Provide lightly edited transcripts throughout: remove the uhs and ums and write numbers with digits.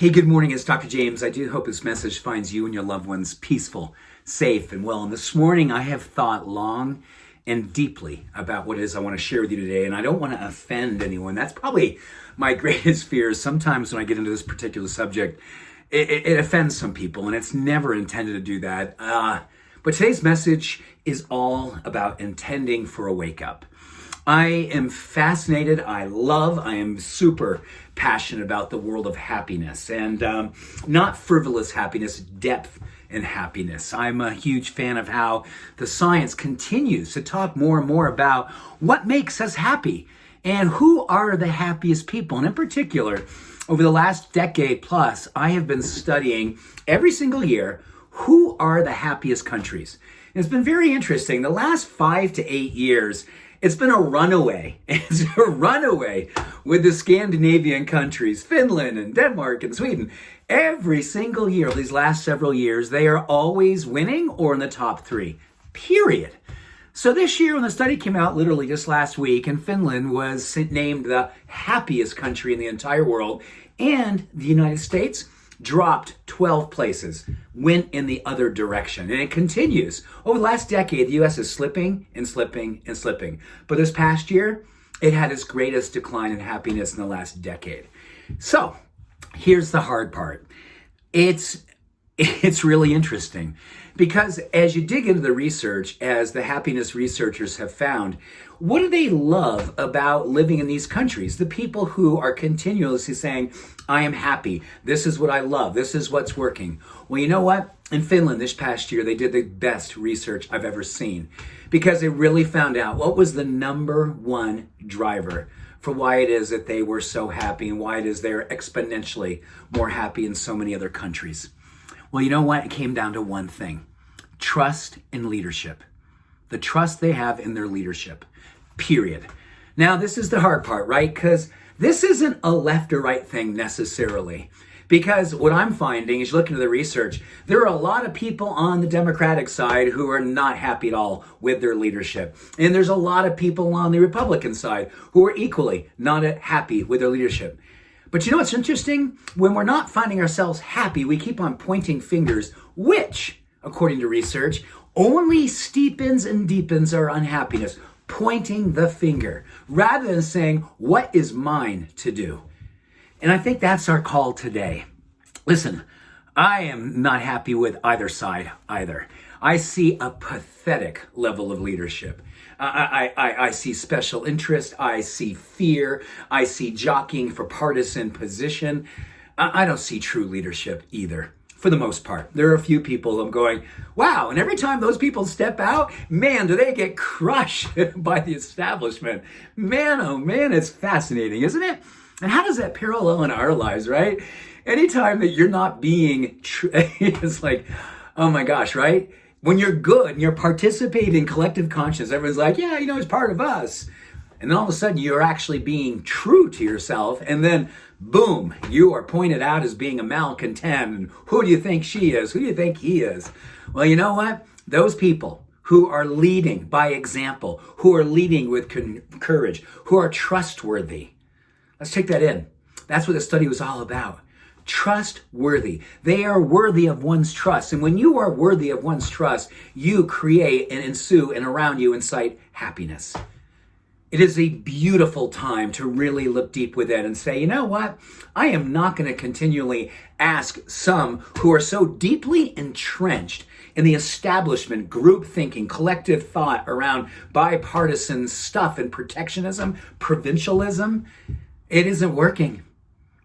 Hey, good morning. It's Dr. James. I do hope this message finds you and your loved ones peaceful, safe, and well. And this morning I have thought long and deeply about what it is I want to share with you today. And I don't want to offend anyone. That's probably my greatest fear. Sometimes when I get into this particular subject, it offends some people, and it's never intended to do that. But today's message is all about intending for a wake up. I am fascinated. I am super passionate about the world of happiness, and not frivolous happiness, depth and happiness. I'm a huge fan of how the science continues to talk more and more about what makes us happy and who are the happiest people. And in particular, over the last decade plus, I have been studying every single year who are the happiest countries. And it's been very interesting. The last 5 to 8 years, it's been a runaway. It's a runaway with the Scandinavian countries, Finland and Denmark and Sweden. Every single year, these last several years, they are always winning or in the top 3, period. So this year when the study came out literally just last week, and Finland was named the happiest country in the entire world, and the United States dropped 12 places, went in the other direction. And it continues. Over the last decade, the U.S. is slipping and slipping and slipping. But this past year, it had its greatest decline in happiness in the last decade. So here's the hard part. It's really interesting because as you dig into the research, as the happiness researchers have found, what do they love about living in these countries? The people who are continuously saying, I am happy. This is what I love. This is what's working. Well, you know what? In Finland this past year, they did the best research I've ever seen because they really found out what was the number one driver for why it is that they were so happy and why it is they're exponentially more happy in so many other countries. Well, you know what? It came down to one thing: trust in leadership. The trust they have in their leadership, period. Now, this is the hard part, right? Because this isn't a left or right thing necessarily. Because what I'm finding is, looking at the research, there are a lot of people on the Democratic side who are not happy at all with their leadership. And there's a lot of people on the Republican side who are equally not happy with their leadership. But you know what's interesting? When we're not finding ourselves happy, we keep on pointing fingers, which, according to research, only steepens and deepens our unhappiness, pointing the finger, rather than saying, what is mine to do? And I think that's our call today. Listen, I am not happy with either side either. I see a pathetic level of leadership. I see special interest. I see fear. I see jockeying for partisan position. I don't see true leadership either, for the most part. There are a few people I'm going, wow, and every time those people step out, man, do they get crushed by the establishment. Man, oh man, it's fascinating, isn't it? And how does that parallel in our lives, right? Anytime that you're not being it's like, oh my gosh, right? When you're good and you're participating in collective conscience, everyone's like, yeah, it's part of us. And then all of a sudden you're actually being true to yourself. And then boom, you are pointed out as being a malcontent. And who do you think she is? Who do you think he is? Well, you know what? Those people who are leading by example, who are leading with courage, who are trustworthy. Let's take that in. That's what the study was all about. Trustworthy. They are worthy of one's trust. And when you are worthy of one's trust, you create and ensue and around you incite happiness. It is a beautiful time to really look deep within and say, you know what? I am not going to continually ask some who are so deeply entrenched in the establishment, group thinking, collective thought around bipartisan stuff and protectionism, provincialism. It isn't working.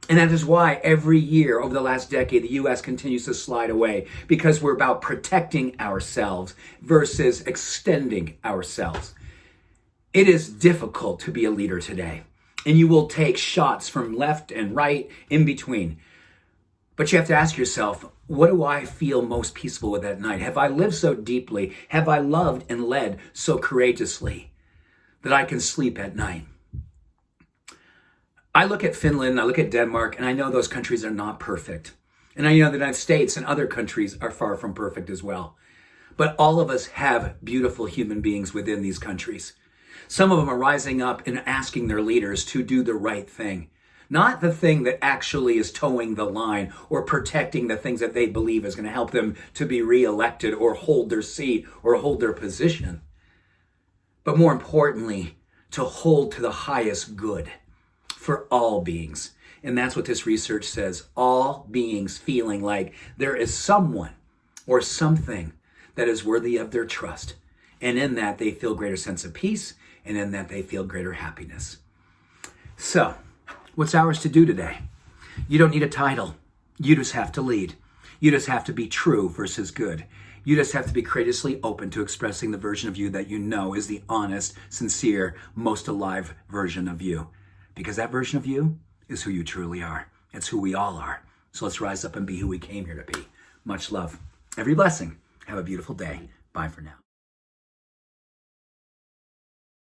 And that is why every year over the last decade, the U.S. continues to slide away, because we're about protecting ourselves versus extending ourselves. It is difficult to be a leader today, and you will take shots from left and right in between. But you have to ask yourself, what do I feel most peaceful with at night? Have I lived so deeply? Have I loved and led so courageously that I can sleep at night? I look at Finland, I look at Denmark, and I know those countries are not perfect. And I know the United States and other countries are far from perfect as well. But all of us have beautiful human beings within these countries. Some of them are rising up and asking their leaders to do the right thing, not the thing that actually is towing the line or protecting the things that they believe is going to help them to be reelected or hold their seat or hold their position. But more importantly, to hold to the highest good for all beings. And that's what this research says. All beings feeling like there is someone or something that is worthy of their trust. And in that, they feel greater sense of peace. And in that, they feel greater happiness. So, what's ours to do today? You don't need a title. You just have to lead. You just have to be true versus good. You just have to be courageously open to expressing the version of you that you know is the honest, sincere, most alive version of you. Because that version of you is who you truly are. It's who we all are. So let's rise up and be who we came here to be. Much love. Every blessing. Have a beautiful day. Bye for now.